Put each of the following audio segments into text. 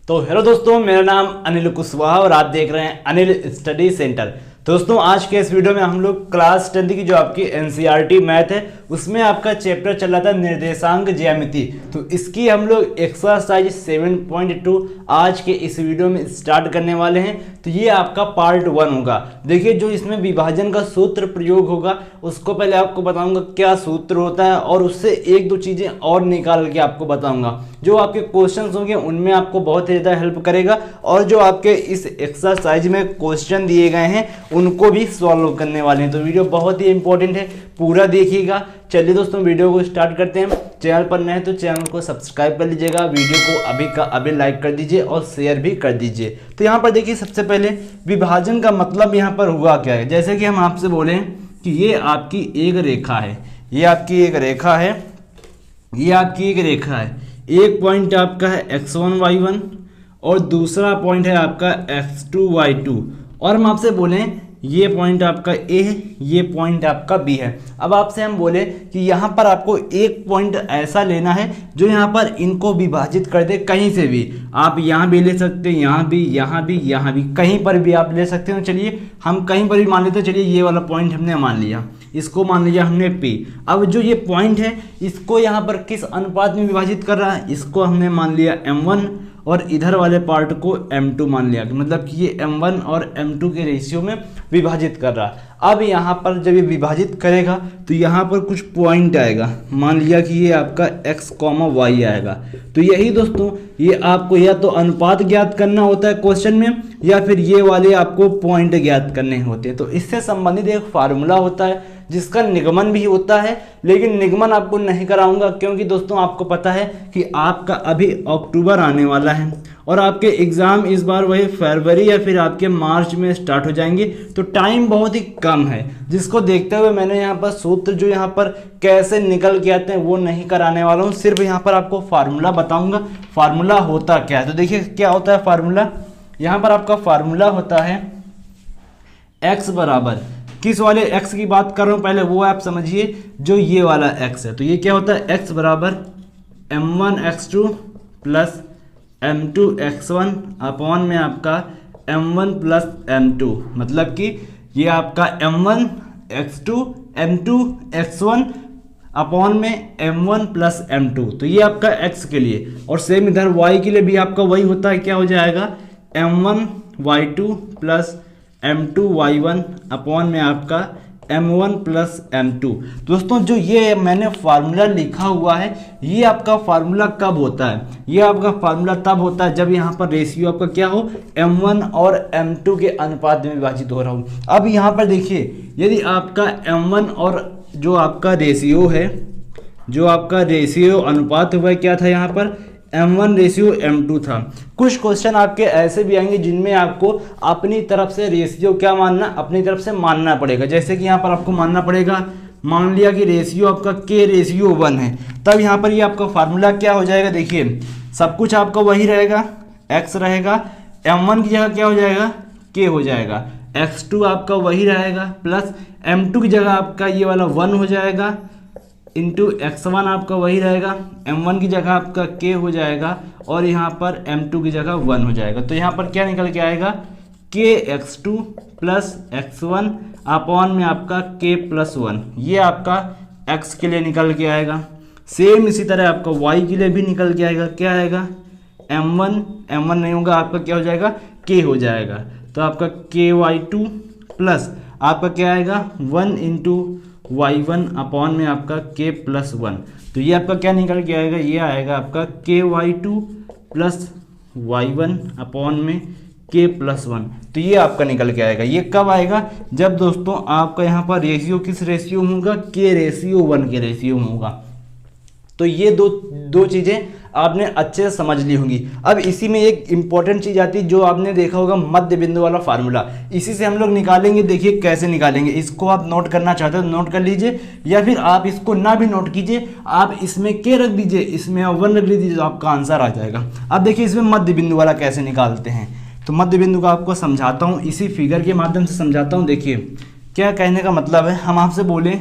तो हेलो दोस्तों, मेरा नाम अनिल कुशवाहा और आप देख रहे हैं अनिल स्टडी सेंटर। दोस्तों आज के इस वीडियो में हम लोग क्लास 10 की जो आपकी एनसीईआरटी मैथ है उसमें आपका चैप्टर चल रहा था निर्देशांक ज्यामिति। तो इसकी हम लोग एक्सरसाइज 7.2 आज के इस वीडियो में स्टार्ट करने वाले हैं। तो ये आपका पार्ट 1 होगा। देखिए जो इसमें विभाजन का सूत्र प्रयोग होगा उसको पहले आपको बताऊंगा क्या सूत्र होता है और उससे एक दो चीज़ें और निकाल के आपको बताऊंगा। जो आपके क्वेश्चंस होंगे उनमें आपको बहुत ही ज़्यादा हेल्प करेगा और जो आपके इस एक्सरसाइज में क्वेश्चन दिए गए हैं उनको भी सॉल्व करने वाले हैं। तो वीडियो बहुत ही इंपॉर्टेंट है, पूरा देखिएगा। चलिए दोस्तों वीडियो को स्टार्ट करते हैं। चैनल पर नए हैं तो चैनल को सब्सक्राइब कर लीजिएगा, वीडियो को अभी का अभी लाइक कर दीजिए और शेयर भी कर दीजिए। तो यहाँ पर देखिए सबसे पहले विभाजन का मतलब यहाँ पर हुआ क्या है। जैसे कि हम आपसे बोले कि ये आपकी एक रेखा है, ये आपकी एक रेखा है, ये आपकी एक रेखा है। एक पॉइंट आपका है x1 y1 और दूसरा पॉइंट है आपका x2 y2 और हम आपसे बोलें ये पॉइंट आपका A है, ये पॉइंट आपका B है। अब आपसे हम बोले कि यहाँ पर आपको एक पॉइंट ऐसा लेना है जो यहाँ पर इनको विभाजित कर दे कहीं से भी। आप यहाँ भी ले सकते हैं, यहाँ भी, यहाँ भी, यहाँ भी, कहीं पर भी आप ले सकते हो। चलिए हम कहीं पर भी मान लेते हैं। चलिए ये वाला पॉइंट हमने मान लिया, इसको मान लिया हमने P। अब जो ये पॉइंट है इसको यहाँ पर किस अनुपात में विभाजित कर रहा है, इसको हमने मान लिया M1 और इधर वाले पार्ट को M2 मान लिया। मतलब कि ये M1 और M2 के रेशियो में विभाजित कर रहा है। अब यहाँ पर जब ये विभाजित करेगा तो यहाँ पर कुछ पॉइंट आएगा, मान लिया कि ये आपका x, y आएगा। तो यही दोस्तों ये आपको या तो अनुपात ज्ञात करना होता है क्वेश्चन में या फिर ये वाले आपको पॉइंट ज्ञात करने होते हैं। तो इससे संबंधित एक फार्मूला होता है जिसका निगमन भी होता है, लेकिन निगमन आपको नहीं कराऊंगा क्योंकि दोस्तों आपको पता है कि आपका अभी अक्टूबर आने वाला है और आपके एग्ज़ाम इस बार वही फरवरी या फिर आपके मार्च में स्टार्ट हो जाएंगे। तो टाइम बहुत ही कम है, जिसको देखते हुए मैंने यहाँ पर सूत्र जो यहाँ पर कैसे निकल के आते हैं वो नहीं कराने वाला हूँ। सिर्फ यहाँ पर आपको फार्मूला बताऊँगा, फार्मूला होता क्या है। तो देखिए क्या होता है फार्मूला। यहाँ पर आपका फार्मूला होता है x बराबर, किस वाले x की बात कर रहा हूँ पहले वो आप समझिए, जो ये वाला x है। तो ये क्या होता है x बराबर m1 x2 plus m2 x1 upon में आपका m1 प्लस m2। मतलब कि ये आपका m1 x2 m2 x1 upon में m1 प्लस m2। तो ये आपका x के लिए, और सेम इधर y के लिए भी आपका वही होता है। क्या हो जाएगा m1 y2 plus m2 y1 upon में आपका m1 प्लस m2। दोस्तों जो ये मैंने फार्मूला लिखा हुआ है ये आपका फार्मूला कब होता है, ये आपका फार्मूला तब होता है जब यहाँ पर रेशियो आपका क्या हो, m1 और m2 के अनुपात में विभाजित हो रहा हो। अब यहाँ पर देखिए यदि आपका m1 और जो आपका रेशियो है, जो आपका रेशियो अनुपात हुआ क्या था, यहाँ पर m1 रेशियो m2 था। कुछ क्वेश्चन आपके ऐसे भी आएंगे जिनमें आपको अपनी तरफ से रेशियो क्या मानना, अपनी तरफ से मानना पड़ेगा। जैसे कि यहाँ पर आपको मानना पड़ेगा, मान लिया कि रेशियो आपका k रेशियो 1 है, तब यहाँ पर ये आपका फार्मूला क्या हो जाएगा। देखिए सब कुछ आपका वही रहेगा, x रहेगा, m1 की जगह क्या हो जाएगा k हो जाएगा, x2 आपका वही रहेगा प्लस m2 की जगह आपका ये वाला 1 हो जाएगा इंटू x1 आपका वही रहेगा, m1 की जगह आपका k हो जाएगा और यहाँ पर m2 की जगह 1 हो जाएगा। तो यहाँ पर क्या निकल के आएगा k x2 plus x1 upon में आपका k प्लस 1। ये आपका x के लिए निकल के आएगा। सेम इसी तरह आपका y के लिए भी निकल के आएगा। क्या आएगा m1 नहीं होगा, आपका क्या हो जाएगा k हो जाएगा। तो आपका ky2 प्लस आपका क्या आएगा 1 इंटू y1 अपॉन में आपका k प्लस 1। तो ये आपका क्या निकल के आएगा, ये आएगा आपका ky2 प्लस y1 अपॉन में k प्लस 1। तो ये आपका निकल के आएगा। ये कब आएगा, जब दोस्तों आपका यहाँ पर रेशियो किस रेशियो में होगा, k रेशियो 1 के रेशियो में होगा। तो ये दो चीज़ें आपने अच्छे से समझ ली होंगी। अब इसी में एक इम्पॉर्टेंट चीज़ आती है जो आपने देखा होगा, मध्य बिंदु वाला फार्मूला। इसी से हम लोग निकालेंगे। देखिए कैसे निकालेंगे, इसको आप नोट करना चाहते हो तो नोट कर लीजिए, या फिर आप इसको ना भी नोट कीजिए, आप इसमें k रख दीजिए, इसमें 1 रख लीजिए, तो आपका आंसर आ जाएगा। अब देखिए इसमें मध्य बिंदु वाला कैसे निकालते हैं। तो मध्य बिंदु का आपको समझाता हूँ, इसी फिगर के माध्यम से समझाता हूँ। देखिए क्या कहने का मतलब है, हम आपसे बोले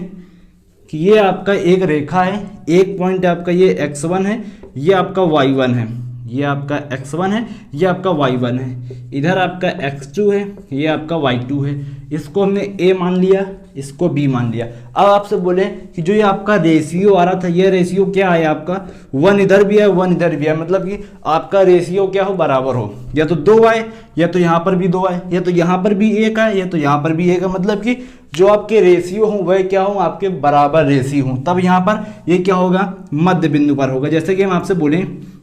कि ये आपका एक रेखा है, एक पॉइंट आपका ये x1 है, ये आपका y1 है, ये आपका x1 है, ये आपका y1 है, इधर आपका x2 है, ये आपका y2 है। इसको हमने a मान लिया, इसको b मान लिया। अब आपसे बोले कि जो ये आपका रेशियो आ रहा था, ये रेशियो क्या है आपका, 1 इधर भी है 1 इधर भी है, मतलब कि आपका रेशियो क्या हो, बराबर हो, या तो 2 आए या तो यहाँ पर भी 2 आए, या तो यहाँ पर भी 1 आए या तो यहाँ पर भी 1 है, मतलब कि जो आपके रेशियो हो वह क्या हो, आपके बराबर रेशियो हो, तब यहाँ पर ये क्या होगा, मध्य बिंदु पर होगा। जैसे कि हम आपसे बोले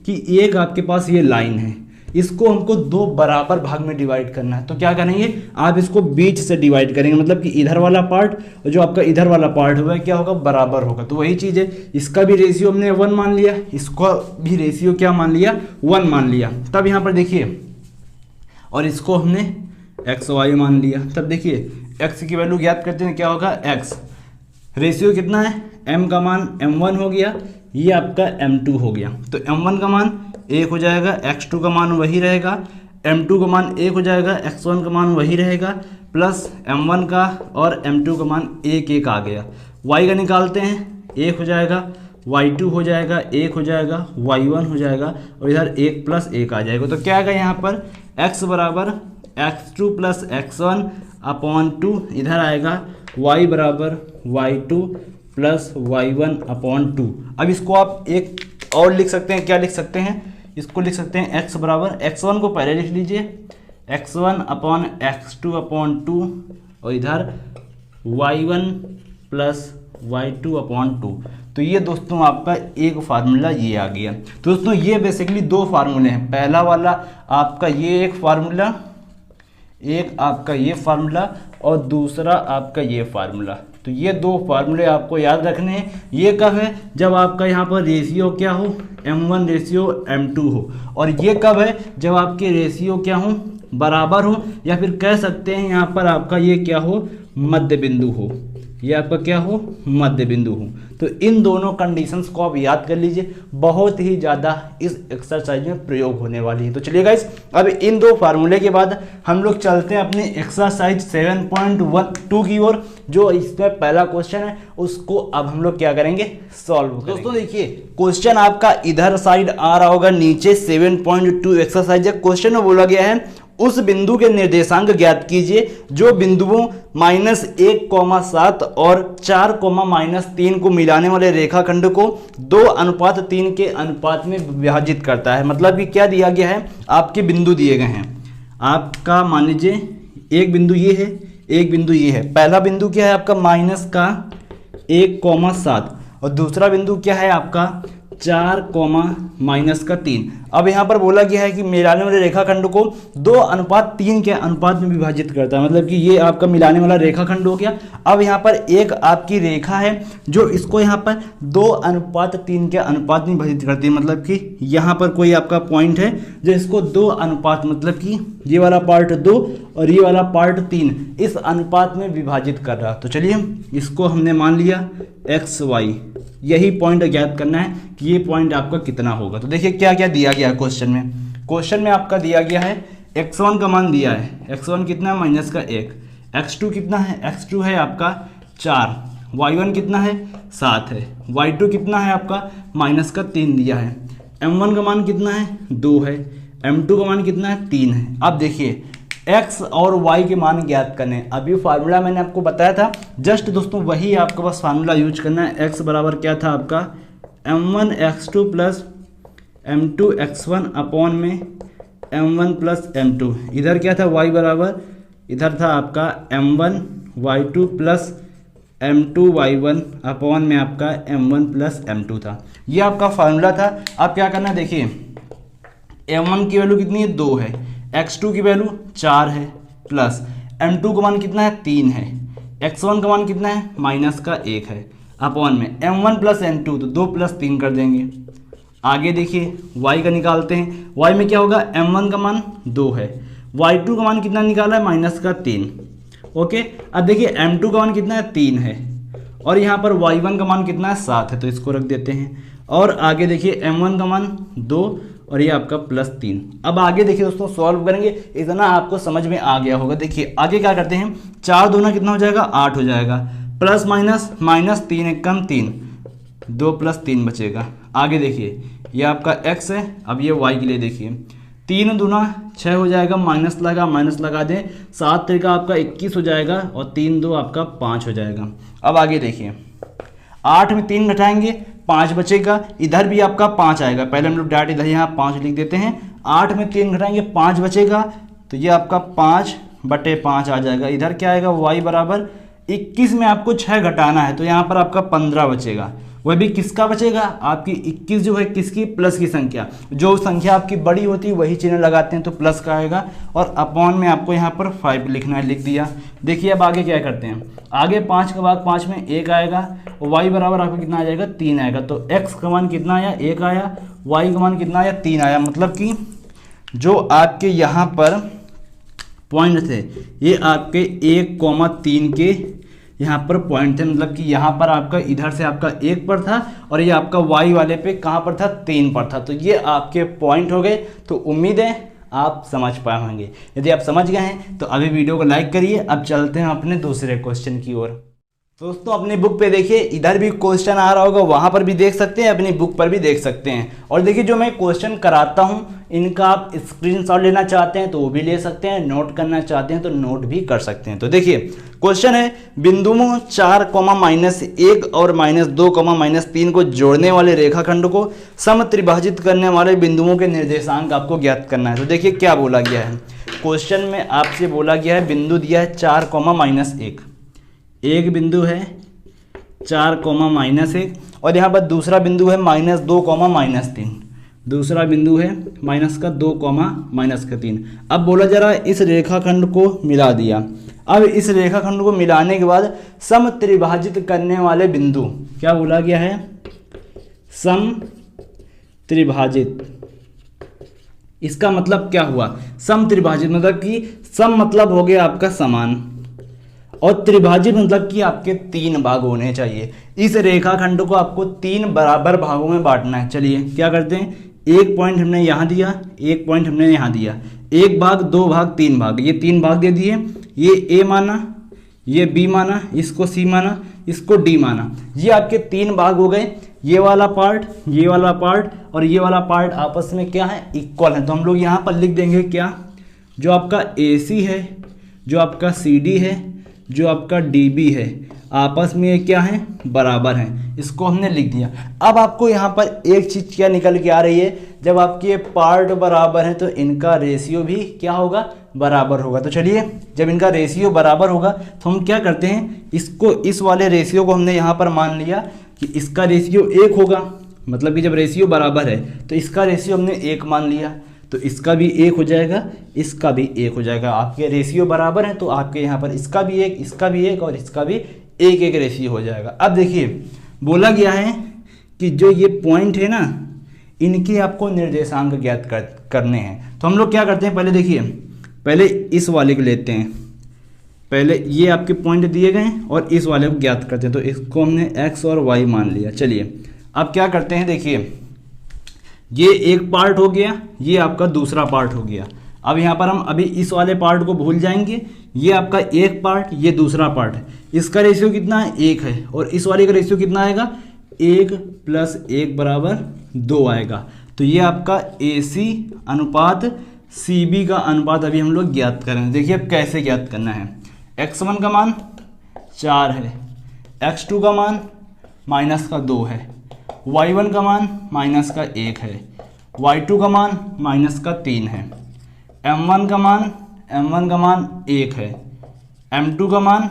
कि एक आपके पास ये लाइन है, इसको हमको 2 बराबर भाग में डिवाइड करना है, तो क्या करेंगे, आप इसको बीच से डिवाइड करेंगे, मतलब कि इधर वाला पार्ट और जो आपका इधर वाला पार्ट होगा क्या होगा, बराबर होगा। तो वही चीज़ है, इसका भी रेशियो हमने 1 मान लिया, इसका भी रेशियो क्या मान लिया, 1 मान लिया। तब यहाँ पर देखिए, और इसको हमने एक्स वाई मान लिया। तब देखिए एक्स की वैल्यू ज्ञात करते हैं, क्या होगा, एक्स रेशियो कितना है, m का मान m1 हो गया, ये आपका m2 हो गया। तो m1 का मान 1 हो जाएगा, x2 का मान वही रहेगा, m2 का मान 1 हो जाएगा, x1 का मान वही रहेगा, प्लस m1 का और m2 का मान 1 आ गया। y का निकालते हैं, 1 हो जाएगा, y2 हो जाएगा, 1 हो जाएगा, y1 हो जाएगा, और इधर 1 + 1 आ जाएगा। तो क्या आएगा यहाँ पर, x बराबर x2 + x1 अपॉन 2, इधर आएगा y बराबर y2 + y1 अपॉन 2। अब इसको आप एक और लिख सकते हैं, क्या लिख सकते हैं, इसको लिख सकते हैं x बराबर, x1 को पहले लिख लीजिए, x1 अपॉन x2 अपॉन 2, और इधर y1 + y2 अपॉन 2। तो ये दोस्तों आपका एक फार्मूला ये आ गया। तो दोस्तों ये बेसिकली 2 फार्मूले हैं, पहला वाला आपका ये एक फार्मूला, एक आपका ये फार्मूला, और दूसरा आपका ये फार्मूला। तो ये 2 फार्मूले आपको याद रखने हैं। ये कब है, जब आपका यहाँ पर रेशियो क्या हो, m1 रेशियो m2 हो, और ये कब है, जब आपके रेशियो क्या हो, बराबर हो, या फिर कह सकते हैं यहाँ पर आपका ये क्या हो, मध्य बिंदु हो, ये आपका क्या हो, मध्य बिंदु हो। तो इन दोनों कंडीशंस को आप याद कर लीजिए, बहुत ही ज़्यादा इस एक्सरसाइज में प्रयोग होने वाली है। तो चलिए गाइस, अब इन 2 फार्मूले के बाद हम लोग चलते हैं अपने एक्सरसाइज 7.12 की ओर। जो इसमें पहला क्वेश्चन है उसको अब हम लोग क्या करेंगे, सॉल्व करेंगे। दोस्तों देखिए, क्वेश्चन आपका इधर साइड आ रहा होगा, नीचे 7.2 एक्सरसाइज है। क्वेश्चन में बोला गया है, उस बिंदु के निर्देशांक ज्ञात कीजिए जो बिंदुओं -1,7 और 4,-3 को मिलाने वाले रेखाखंड को 2:3 के अनुपात में विभाजित करता है। मतलब कि क्या दिया गया है, आपके बिंदु दिए गए हैं, आपका मान लीजिए एक बिंदु ये है, एक बिंदु ये है। पहला बिंदु क्या है आपका, -1,7, और दूसरा बिंदु क्या है आपका 4,-3। अब यहाँ पर बोला गया है कि मिलाने वाले रेखाखंड को 2:3 के अनुपात में विभाजित करता है। मतलब कि ये आपका मिलाने वाला रेखाखंड हो गया। अब यहाँ पर एक आपकी रेखा है जो इसको यहाँ पर 2:3 के अनुपात में विभाजित करती है। मतलब कि यहाँ पर कोई आपका पॉइंट है जो इसको 2 अनुपात, मतलब कि ये वाला पार्ट 2 और ये वाला पार्ट 3 इस अनुपात में विभाजित कर रहा। तो चलिए इसको हमने मान लिया XY, यही पॉइंट ज्ञात करना है कि ये पॉइंट आपका कितना होगा। तो देखिए क्या क्या दिया गया है क्वेश्चन में। क्वेश्चन में आपका दिया गया है x1 का मान दिया है, x1 कितना है, -1, x2 कितना है, x2 है आपका 4, y1 कितना है 7 है, y2 कितना है आपका -3 दिया है, m1 का मान कितना है 2 है, m2 का मान कितना है 3 है। अब देखिए x और y के मान ज्ञात करने। अभी फार्मूला मैंने आपको बताया था, जस्ट दोस्तों वही आपके पास फार्मूला यूज करना है। x बराबर क्या था आपका m1 x2 + m2 x1 upon में m1 + m2। इधर क्या था y बराबर, इधर था आपका m1 y2 + m2 y1 upon में आपका m1 + m2 था। ये आपका फार्मूला था। अब क्या करना है, देखिए m1 की वैल्यू कितनी है 2 है, x2 की वैल्यू 4 है, प्लस m2 का मान कितना है 3 है, x1 का मान कितना है -1 है, अपॉन में m1 + m2, तो 2 + 3 कर देंगे। आगे देखिए y का निकालते हैं। y में क्या होगा, m1 का मान 2 है, y2 का मान कितना निकाला है -3। ओके, अब देखिए m2 का मान कितना है 3 है, और यहाँ पर y1 का मान कितना है 7 है, तो इसको रख देते हैं। और आगे देखिए m1 का मान 2 और ये आपका +3। अब आगे देखिए दोस्तों सॉल्व करेंगे, इतना आपको समझ में आ गया होगा। देखिए आगे क्या करते हैं, 4 दूना कितना हो जाएगा 8 हो जाएगा, प्लस माइनस -3 × 3, 2 + 3 बचेगा। आगे देखिए ये आपका x है। अब ये y के लिए देखिए 3 दूना 6 हो जाएगा, माइनस लगा दें, 7 तरीका आपका 21 हो जाएगा और 3 2 आपका 5 हो जाएगा। अब आगे देखिए 8 में 3 घटाएंगे 5 बचेगा, इधर भी आपका 5 आएगा। पहले हम लोग डायरेक्ट इधर यहाँ 5 लिख देते हैं। 8 में 3 घटाएंगे 5 बचेगा, तो ये आपका 5/5 आ जाएगा। इधर क्या आएगा y बराबर 21 में आपको 6 घटाना है, तो यहाँ पर आपका 15 बचेगा। वह भी किसका बचेगा, आपकी 21 जो है किसकी, प्लस की संख्या। जो संख्या आपकी बड़ी होती है वही चिन्ह लगाते हैं, तो प्लस का आएगा। और अपॉन में आपको यहाँ पर 5 लिखना है, लिख दिया। देखिए अब आगे क्या करते हैं, आगे 5 के बाद 5 में 1 आएगा, y बराबर आपको कितना आ जाएगा 3 आएगा। तो x का मान कितना आया 1 आया, y का मान कितना आया 3 आया। मतलब कि जो आपके यहाँ पर पॉइंट थे ये आपके 1,3 के यहाँ पर पॉइंट थे। मतलब कि यहाँ पर आपका इधर से आपका 1 पर था और ये आपका y वाले पे कहाँ पर था 3 पर था। तो ये आपके पॉइंट हो गए। तो उम्मीद है आप समझ पाए होंगे। यदि आप समझ गए हैं तो अभी वीडियो को लाइक करिए। अब चलते हैं अपने दूसरे क्वेश्चन की ओर। दोस्तों अपनी बुक पे देखिए, इधर भी क्वेश्चन आ रहा होगा, वहाँ पर भी देख सकते हैं, अपनी बुक पर भी देख सकते हैं। और देखिए जो मैं क्वेश्चन कराता हूँ इनका आप स्क्रीनशॉट लेना चाहते हैं तो वो भी ले सकते हैं, नोट करना चाहते हैं तो नोट भी कर सकते हैं। तो देखिए क्वेश्चन है, बिंदुओं 4,-1 और -2,-3 को जोड़ने वाले रेखाखंड को समत्रिभाजित करने वाले बिंदुओं के निर्देशांक आपको ज्ञात करना है। तो देखिए क्या बोला गया है, क्वेश्चन में आपसे बोला गया है बिंदु दिया है 4,-1, एक बिंदु है 4,-1 और यहाँ पर दूसरा बिंदु है -2,-3, दूसरा बिंदु है -2,-3। अब बोला जा रहा है इस रेखाखंड को मिला दिया। अब इस रेखाखंड को मिलाने के बाद समत्रिभाजित करने वाले बिंदु, क्या बोला गया है, समत्रिभाजित। इसका मतलब क्या हुआ, समत्रिभाजित मतलब कि सम मतलब हो गया आपका समान और त्रिभाजित मतलब कि आपके 3 भाग होने चाहिए। इस रेखाखंड को आपको 3 बराबर भागों में बांटना है। चलिए क्या करते हैं, एक पॉइंट हमने यहाँ दिया, एक पॉइंट हमने यहाँ दिया, 1 भाग 2 भाग 3 भाग, ये 3 भाग दे दिए। ये A माना, ये B माना, इसको C माना, इसको D माना। ये आपके 3 भाग हो गए। ये वाला पार्ट, ये वाला पार्ट और ये वाला पार्ट आपस में क्या है, इक्वल है। तो हम लोग यहाँ पर लिख देंगे क्या, जो आपका AC है, जो आपका CD है, जो आपका DB है, आपस में ये क्या है, बराबर हैं। इसको हमने लिख दिया। अब आपको यहाँ पर एक चीज़ क्या निकल के आ रही है, जब आपके ये पार्ट बराबर हैं तो इनका रेशियो भी क्या होगा, बराबर होगा। तो चलिए जब इनका रेशियो बराबर होगा तो हम क्या करते हैं, इसको, इस वाले रेशियो को हमने यहाँ पर मान लिया कि इसका रेशियो 1 होगा। मतलब कि जब रेशियो बराबर है तो इसका रेशियो हमने 1 मान लिया, तो इसका भी 1 हो जाएगा, इसका भी 1 हो जाएगा। आपके रेशियो बराबर हैं तो आपके यहाँ पर इसका भी 1, इसका भी 1 और इसका भी 1 रेशियो हो जाएगा। अब देखिए बोला गया है कि जो ये पॉइंट है ना, इनके आपको निर्देशांक ज्ञात करने हैं। तो हम लोग क्या करते हैं, पहले देखिए, पहले इस वाले को लेते हैं, पहले ये आपके पॉइंट दिए गए हैं और इस वाले को ज्ञात करते हैं। तो इसको हमने x और y मान लिया। चलिए अब क्या करते हैं, देखिए ये एक पार्ट हो गया, ये आपका दूसरा पार्ट हो गया। अब यहाँ पर हम अभी इस वाले पार्ट को भूल जाएंगे। ये आपका एक पार्ट, ये दूसरा पार्ट है। इसका रेशियो कितना है, 1 है और इस वाले का रेशियो कितना आएगा, 1 + 1 = 2 आएगा। तो ये आपका AC अनुपात CB का अनुपात अभी हम लोग ज्ञात करेंगे। देखिए अब कैसे ज्ञात करना है, x1 का मान 4 है, x2 का मान -2 है, y1 का मान -1 है, y2 का मान -3 है, m1 का मान 1 है, m2 का मान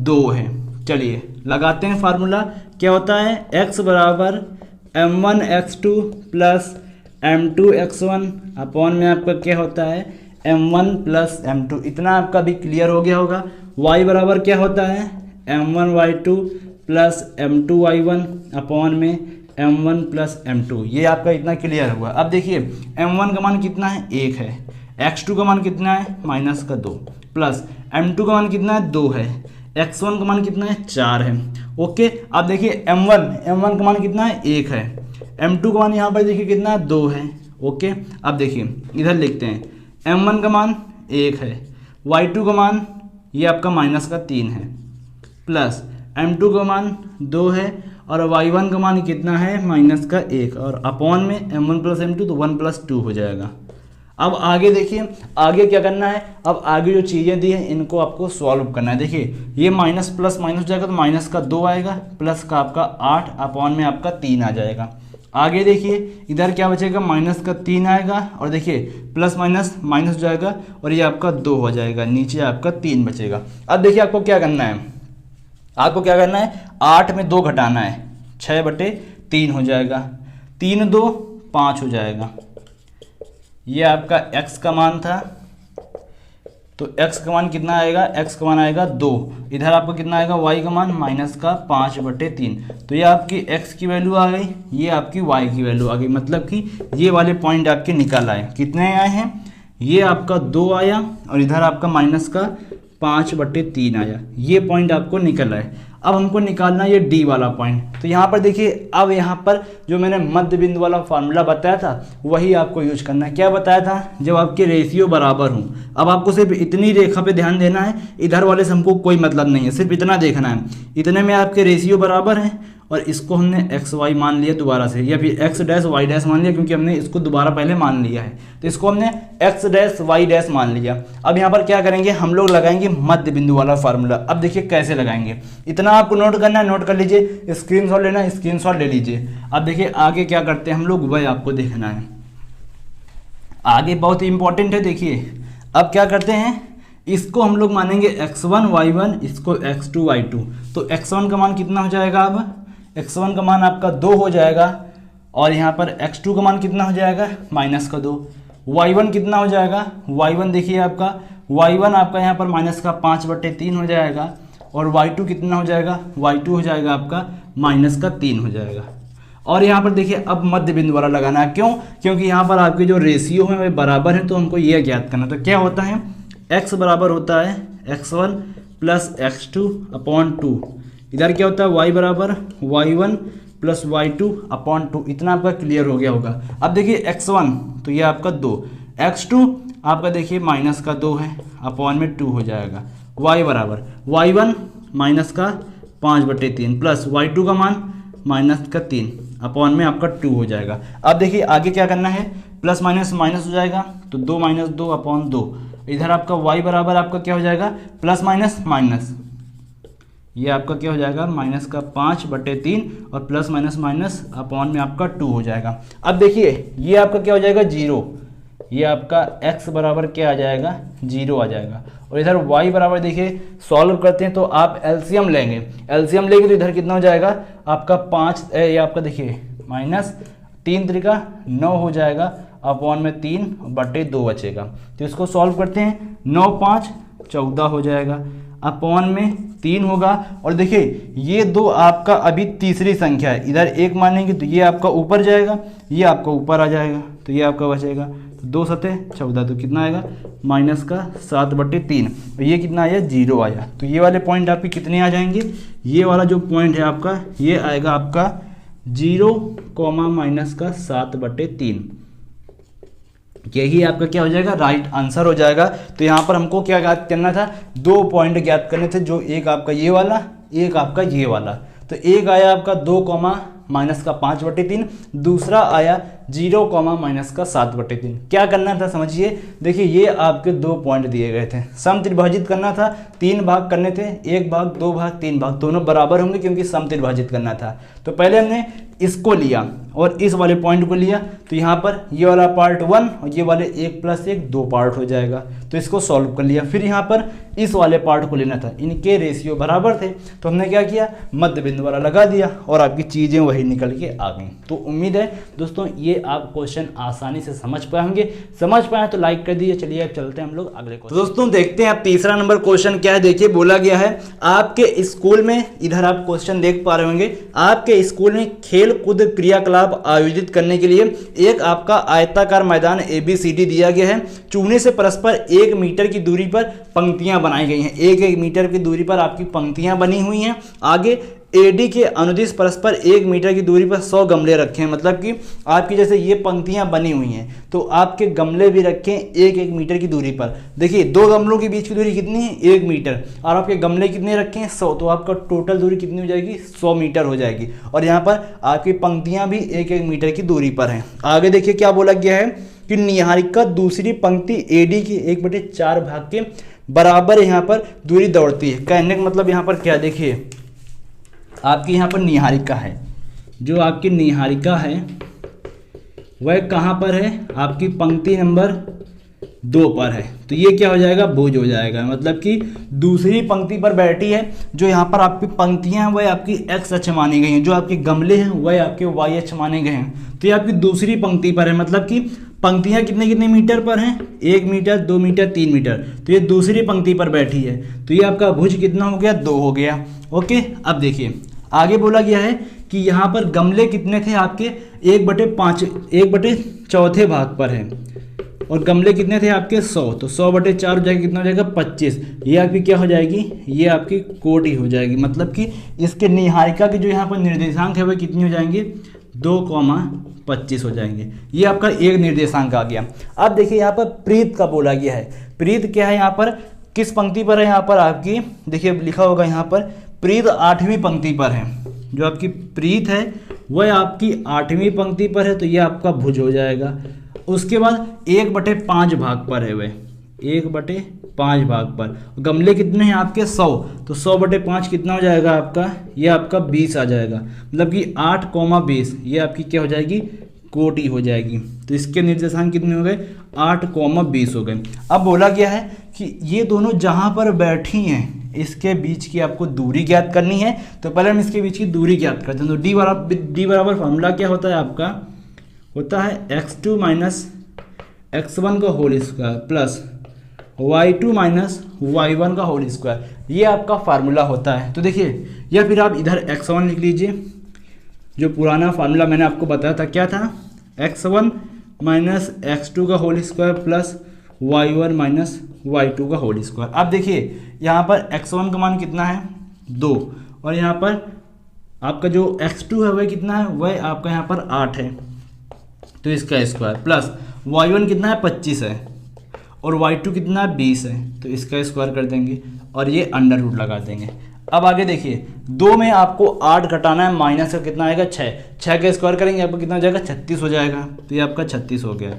2 है। चलिए लगाते हैं फार्मूला। क्या होता है, x बराबर m1x2 + m2x1 अपॉन में आपका क्या होता है, m1 + m2। इतना आपका भी क्लियर हो गया होगा। y बराबर क्या होता है, m1y2 + m2y1 अपॉन में m1 + m2। ये आपका इतना क्लियर हुआ। अब देखिए m1 का मान कितना है, 1 है, x2 का मान कितना है, -2 प्लस m2 का मान कितना है, 2 है, x1 का मान कितना है, 4 है। ओके अब देखिए m1 का मान कितना है, 1 है, m2 का मान यहाँ पर देखिए कितना है, 2 है। ओके अब देखिए इधर लिखते हैं, m1 का मान 1 है, y2 का मान ये आपका -3 है, प्लस m2 का मान 2 है और y1 का मान कितना है माइनस का 1 और अपॉन में m1 प्लस m2 तो 1 प्लस 2 हो जाएगा। अब आगे देखिए आगे क्या करना है, अब आगे जो चीज़ें दी हैं इनको आपको सॉल्व करना है। देखिए ये माइनस प्लस माइनस हो जाएगा तो माइनस का 2 आएगा प्लस का आपका 8 अपॉन में आपका 3 आ जाएगा। आगे देखिए इधर क्या बचेगा माइनस का 3 आएगा और देखिए प्लस माइनस माइनस हो जाएगा और ये आपका 2 हो जाएगा, नीचे आपका 3 बचेगा। अब देखिए आपको क्या करना है, आपको क्या करना है 8 में 2 घटाना है, 6/3 हो जाएगा, 3 2 5 हो जाएगा। ये आपका x का मान था तो x का मान कितना आएगा, x का मान आएगा 2। इधर आपको कितना आएगा y का मान माइनस का 5/3। तो ये आपकी x की वैल्यू आ गई, ये आपकी y की वैल्यू आ गई। मतलब कि ये वाले पॉइंट आपके निकल आए। कितने आए हैं, ये आपका 2 आया और इधर आपका माइनस का 5/3 आया। ये पॉइंट आपको निकल आए। अब हमको निकालना ये d वाला पॉइंट। तो यहाँ पर देखिए अब यहाँ पर जो मैंने मध्य बिंदु वाला फार्मूला बताया था वही आपको यूज करना है। क्या बताया था, जब आपके रेशियो बराबर हों। अब आपको सिर्फ इतनी रेखा पे ध्यान देना है, इधर वाले से हमको कोई मतलब नहीं है, सिर्फ इतना देखना है। इतने में आपके रेशियो बराबर हैं और इसको हमने एक्स वाई मान लिया दोबारा से, या फिर एक्स डैश वाई डैश मान लिया क्योंकि हमने इसको दोबारा पहले मान लिया है। तो इसको हमने एक्स डैश वाई डैश मान लिया। अब यहाँ पर क्या करेंगे, हम लोग लगाएंगे मध्य बिंदु वाला फार्मूला। अब देखिए कैसे लगाएंगे, इतना आपको नोट करना है, नोट कर लीजिए, स्क्रीनशॉट लेना है, स्क्रीनशॉट ले लीजिए। अब देखिए आगे क्या करते हैं हम लोग, वह आपको देखना है। आगे बहुत इंपॉर्टेंट है। देखिए अब क्या करते हैं, इसको हम लोग मानेंगे x1 y1, इसको x2 y2। तो x1 का मान कितना हो जाएगा, अब x1 का मान आपका 2 हो जाएगा और यहाँ पर x2 का मान कितना हो जाएगा माइनस का 2। y1 कितना हो जाएगा, y1 देखिए आपका y1 आपका यहाँ पर माइनस का 5/3 हो जाएगा और y2 कितना हो जाएगा, y2 हो जाएगा आपका माइनस का 3 हो जाएगा। और यहाँ पर देखिए अब मध्य बिंदु वाला लगाना है। क्यों, क्योंकि यहाँ पर आपके जो रेशियो है वे बराबर है, तो हमको ये ज्ञात करना। तो क्या होता है, x बराबर होता है x1 प्लस x2 अपॉन 2। इधर क्या होता है y बराबर y1 प्लस y2 अपॉन 2। इतना आपका क्लियर हो गया होगा। अब देखिए x1 तो ये आपका 2, x2 आपका देखिए माइनस का 2 है अपॉन में 2 हो जाएगा। y बराबर y1 माइनस का 5/3 प्लस y2 का मान माइनस का 3 अपॉन में आपका 2 हो जाएगा। अब देखिए आगे क्या करना है, प्लस माइनस माइनस हो जाएगा तो 2 माइनस 2 अपॉन 2। इधर आपका y बराबर आपका क्या हो जाएगा, प्लस माइनस माइनस, ये आपका क्या हो जाएगा माइनस का 5/3 और प्लस माइनस माइनस अपॉन में आपका 2 हो जाएगा। अब देखिए ये आपका क्या हो जाएगा 0, ये आपका x बराबर क्या आ जाएगा 0 आ जाएगा। और इधर y बराबर देखिए सॉल्व करते हैं तो आप एलसीएम लेंगे, एलसीएम लेंगे तो इधर कितना हो जाएगा आपका 5, ये आपका देखिए माइनस 3 त्रिका 9 हो जाएगा अपॉन में 3/2 बचेगा। तो इसको सॉल्व करते हैं, 9 5 14 हो जाएगा अपॉन में 3 होगा। और देखिए ये 2 आपका अभी तीसरी संख्या है, इधर 1 मानेंगे तो ये आपका ऊपर जाएगा, ये आपका ऊपर आ जाएगा, तो ये आपका बचेगा 2 7 14। तो कितना आएगा माइनस का 7/3। तो ये कितना आया 0 आया। तो ये वाले पॉइंट आपके कितने आ जाएंगे, ये वाला जो पॉइंट है आपका ये आएगा आपका 0, माइनस का 7/3। यही आपका क्या हो जाएगा राइट आंसर हो जाएगा। तो यहाँ पर हमको क्या ज्ञात करना था, 2 पॉइंट ज्ञात करने थे, जो एक आपका ये वाला, एक आपका ये वाला। तो एक आया आपका 2, माइनस का 5/3, दूसरा आया 0, माइनस का 7/3। क्या करना था समझिए, देखिए ये आपके 2 पॉइंट दिए गए थे, सम त्रिभाजित करना था, 3 भाग करने थे, 1 भाग 2 भाग 3 भाग, दोनों बराबर होंगे क्योंकि सम त्रिभाजित करना था। तो पहले हमने इसको लिया और इस वाले पॉइंट को लिया, तो यहाँ पर ये वाला पार्ट 1 और ये वाले 1 + 1 2 पार्ट हो जाएगा। तो इसको सॉल्व कर लिया। फिर यहाँ पर इस वाले पार्ट को लेना था, इनके रेशियो बराबर थे, तो हमने क्या किया मध्य बिंदु वाला लगा दिया और आपकी चीज़ें वही निकल के आ गई। तो उम्मीद है दोस्तों ये आप क्वेश्चन आसानी से समझ पाएंगे, समझ पाए तो लाइक कर दीजिए। चलिए अब चलते हैं हम लोग अगले क्वेश्चन। तो दोस्तों देखते हैं आप तीसरा नंबर क्वेश्चन क्या है। देखिए बोला गया है आपके स्कूल में, इधर आप क्वेश्चन देख पा रहे होंगे, आपके स्कूल में खेल कूद क्रियाकलाप आयोजित करने के लिए एक आपका आयताकार मैदान ABCD दिया गया है। चूने से परस्पर 1 मीटर की दूरी पर पंक्तियां बनाई गई हैं, 1 मीटर की दूरी पर आपकी पंक्तियां बनी हुई हैं। आगे एडी के अनुदिश परस्पर 1 मीटर की दूरी पर 100 गमले रखें। मतलब कि आपकी जैसे ये पंक्तियां बनी हुई हैं तो आपके गमले भी रखें 1-1 मीटर की दूरी पर। देखिए 2 गमलों के बीच की दूरी कितनी है, 1 मीटर, और आपके गमले कितने रखें 100, तो आपका टोटल दूरी कितनी हो जाएगी, 100 मीटर हो जाएगी। और यहाँ पर आपकी पंक्तियां भी 1-1 मीटर की दूरी पर हैं। आगे देखिए क्या बोला गया है कि निहारिका दूसरी पंक्ति एडी की 1/4 भाग के बराबर यहाँ पर दूरी दौड़ती है। कहने का मतलब यहाँ पर क्या, देखिए आपकी यहाँ पर निहारिका है, जो आपकी निहारिका है वह कहाँ पर है, आपकी पंक्ति नंबर 2 पर है। तो ये क्या हो जाएगा, भुज हो जाएगा। मतलब कि दूसरी पंक्ति पर बैठी है। जो यहाँ पर आपकी पंक्तियाँ हैं वह आपकी एक्स अक्ष मानी गई हैं, जो आपके गमले हैं वह आपके वाई अक्ष माने गए हैं। तो ये आपकी दूसरी पंक्ति पर है। मतलब कि पंक्तियाँ कितने कितने मीटर पर हैं, 1 मीटर, 2 मीटर, 3 मीटर। तो ये दूसरी पंक्ति पर बैठी है। तो ये आपका भुज कितना हो गया, 2 हो गया। ओके, अब देखिए आगे बोला गया है कि यहाँ पर गमले कितने थे आपके, 1/5, 1/4 भाग पर है, और गमले कितने थे आपके 100, तो 100/4 हो जाएगा, कितना हो जाएगा 25। ये आपकी क्या हो जाएगी, ये आपकी कोटि हो जाएगी। मतलब कि इसके निहारिका के जो यहाँ पर निर्देशांक है वह कितनी हो जाएंगे, 2,25 हो जाएंगे। ये आपका एक निर्देशांक आ गया। अब देखिए यहाँ पर प्रीत का बोला गया है। प्रीत क्या है, यहाँ पर किस पंक्ति पर है, यहाँ पर आपकी देखिए लिखा होगा यहाँ पर प्रीत 8वीं पंक्ति पर है। जो आपकी प्रीत है वह आपकी 8वीं पंक्ति पर है। तो ये आपका भुज हो जाएगा। उसके बाद 1/5 भाग पर है, वह 1/5 भाग पर। गमले कितने हैं आपके 100, तो 100/5 कितना हो जाएगा आपका, ये आपका 20 आ जाएगा। मतलब कि 8,20 ये आपकी क्या हो जाएगी, कोटि हो जाएगी। तो इसके निर्देशांक कितने हो गए, 8,20 हो गए। अब बोला गया है कि ये दोनों जहाँ पर बैठी हैं इसके बीच की आपको दूरी ज्ञात करनी है। तो पहले हम इसके बीच की दूरी ज्ञात करते हैं। तो डी बराबर फॉर्मूला क्या होता है आपका, होता है x2 - x1 का whole square plus y2 - y1 का होल स्क्वायर। ये आपका फार्मूला होता है। तो देखिए, या फिर आप इधर x1 लिख लीजिए। जो पुराना फार्मूला मैंने आपको बताया था क्या था, x1 - x2 का whole square plus y1 - y2 का होल स्क्वायर। अब देखिए यहाँ पर x1 का मान कितना है, 2, और यहाँ पर आपका जो x2 है वह कितना है, वह आपका यहाँ पर 8 है, तो इसका स्क्वायर प्लस y1 कितना है, 25 है, और y2 कितना है, 20 है, तो इसका स्क्वायर कर देंगे और ये अंडर रूट लगा देंगे। अब आगे देखिए, 2 में आपको 8 घटाना है, माइनस का कितना आएगा 6, 6 का स्क्वायर करेंगे आपको कितना हो जाएगा, 36 हो जाएगा। तो ये आपका 36 हो गया।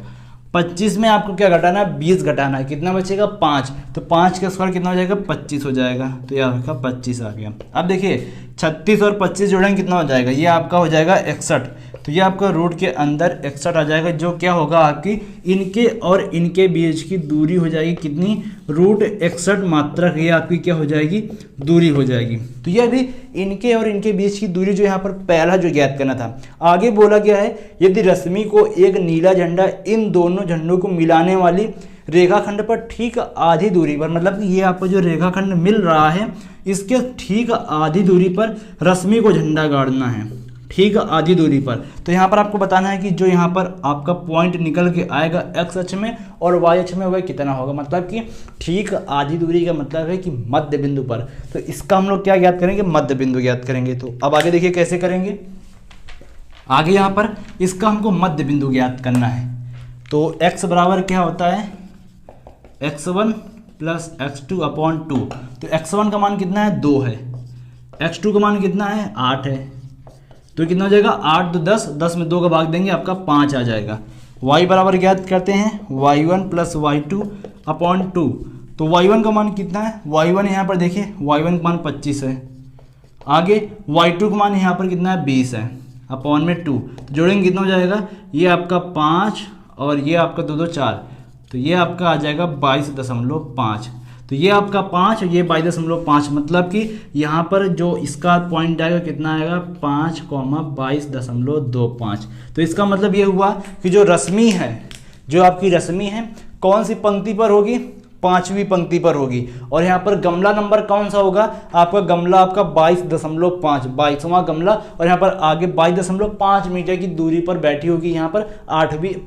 25 में आपको क्या घटाना है, 20 घटाना है, कितना बचेगा 5, तो 5 का स्क्वायर कितना हो जाएगा, 25 हो जाएगा। तो ये आपका 25 आ गया। अब देखिए 36 और 25 जोड़ेंगे कितना हो जाएगा, ये आपका हो जाएगा 61। तो ये आपका रूट के अंदर 61 आ जाएगा, जो क्या होगा आपकी इनके और इनके बीच की दूरी हो जाएगी कितनी, रूट 61 मात्रक। ये आपकी क्या हो जाएगी, दूरी हो जाएगी। तो ये भी इनके और इनके बीच की दूरी जो यहाँ पर पहला जो ज्ञात करना था। आगे बोला गया है यदि रश्मि को एक नीला झंडा इन दोनों झंडों को मिलाने वाली रेखाखंड पर ठीक आधी दूरी पर, मतलब कि ये आपको जो रेखाखंड मिल रहा है इसके ठीक आधी दूरी पर रश्मि को झंडा गाड़ना है, ठीक आधी दूरी पर। तो यहाँ पर आपको बताना है कि जो यहाँ पर आपका पॉइंट निकल के आएगा एक्स अक्ष में और वाई अक्ष में वह कितना होगा। मतलब कि ठीक आधी दूरी का मतलब है कि मध्य बिंदु पर। तो इसका हम लोग क्या ज्ञात करेंगे, मध्य बिंदु ज्ञात करेंगे। तो अब आगे देखिए कैसे करेंगे। आगे यहाँ पर इसका हमको मध्य बिंदु ज्ञात करना है। तो x बराबर क्या होता है, x1 + x2/2। तो x1 का मान कितना है, 2 है, x2 का मान कितना है, 8 है। तो कितना हो जाएगा, 8 × 10, 10 में 2 का भाग देंगे आपका 5 आ जाएगा। y बराबर ज्ञात करते हैं, y1 + y2/2। तो y1 का मान कितना है, y1 यहाँ पर देखिए y1 का मान 25 है। आगे y2 का मान यहाँ पर कितना है, 20 है, /2। तो जोड़ेंगे कितना हो जाएगा, ये आपका 5 और ये आपका 2 × 2 = 4। तो ये आपका आ जाएगा 22.5। तो ये आपका 5 और ये 22.5, मतलब कि यहाँ पर जो इसका पॉइंट आएगा कितना आएगा, 5,22.25। तो इसका मतलब ये हुआ कि जो रश्मि है, जो आपकी रश्मि है कौन सी पंक्ति पर होगी, 5वीं पंक्ति पर होगी। और यहाँ पर गमला नंबर कौन सा होगा, आपका गमला आपका 22.5, 22वां गमला, और यहाँ पर आगे 22.5 मीटर की दूरी पर बैठी होगी। यहाँ पर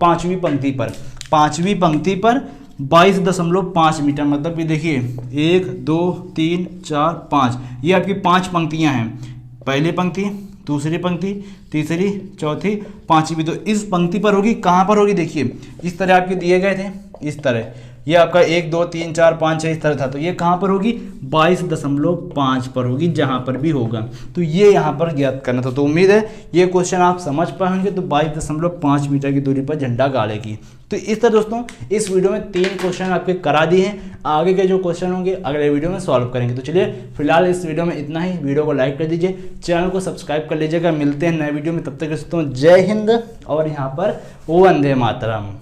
5वीं पंक्ति पर, 5वीं पंक्ति पर 22.5 मीटर। मतलब कि देखिए 1 2 3 4 5, ये आपकी 5 पंक्तियां हैं। पहली पंक्ति, दूसरी पंक्ति, तीसरी, चौथी, पांचवी। तो इस पंक्ति पर होगी, कहाँ पर होगी देखिए, इस तरह आपके दिए गए थे, इस तरह ये आपका 1 2 3 4 5 6 इस तरह था। तो ये कहाँ पर होगी, 22.5 पर होगी, जहाँ पर भी होगा। तो ये यहाँ पर ज्ञात करना था। तो उम्मीद है ये क्वेश्चन आप समझ पाएंगे। तो 22.5 मीटर की दूरी पर झंडा गाड़ेगी। तो इस तरह दोस्तों इस वीडियो में 3 क्वेश्चन आपके करा दिए हैं। आगे के जो क्वेश्चन होंगे अगले वीडियो में सॉल्व करेंगे। तो चलिए फिलहाल इस वीडियो में इतना ही। वीडियो को लाइक कर दीजिए, चैनल को सब्सक्राइब कर लीजिएगा। मिलते हैं नए वीडियो में, तब तक दोस्तों जय हिंद और यहाँ पर वंदे मातरम।